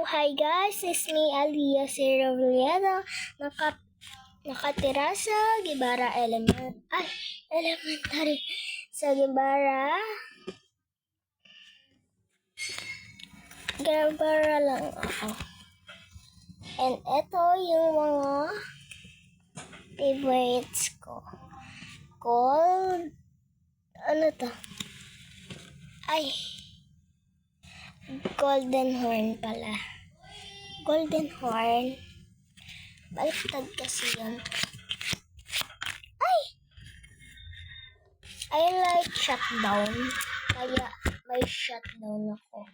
Hi guys, it's me Alia Sierra nakatira sa Elementary sa Guevara lang ako. And ito yung mga favorites ko. Gold, ano to? Golden horn pala. Golden horn. Baliktad kasi yun. I like shutdown. Kaya may shutdown ako.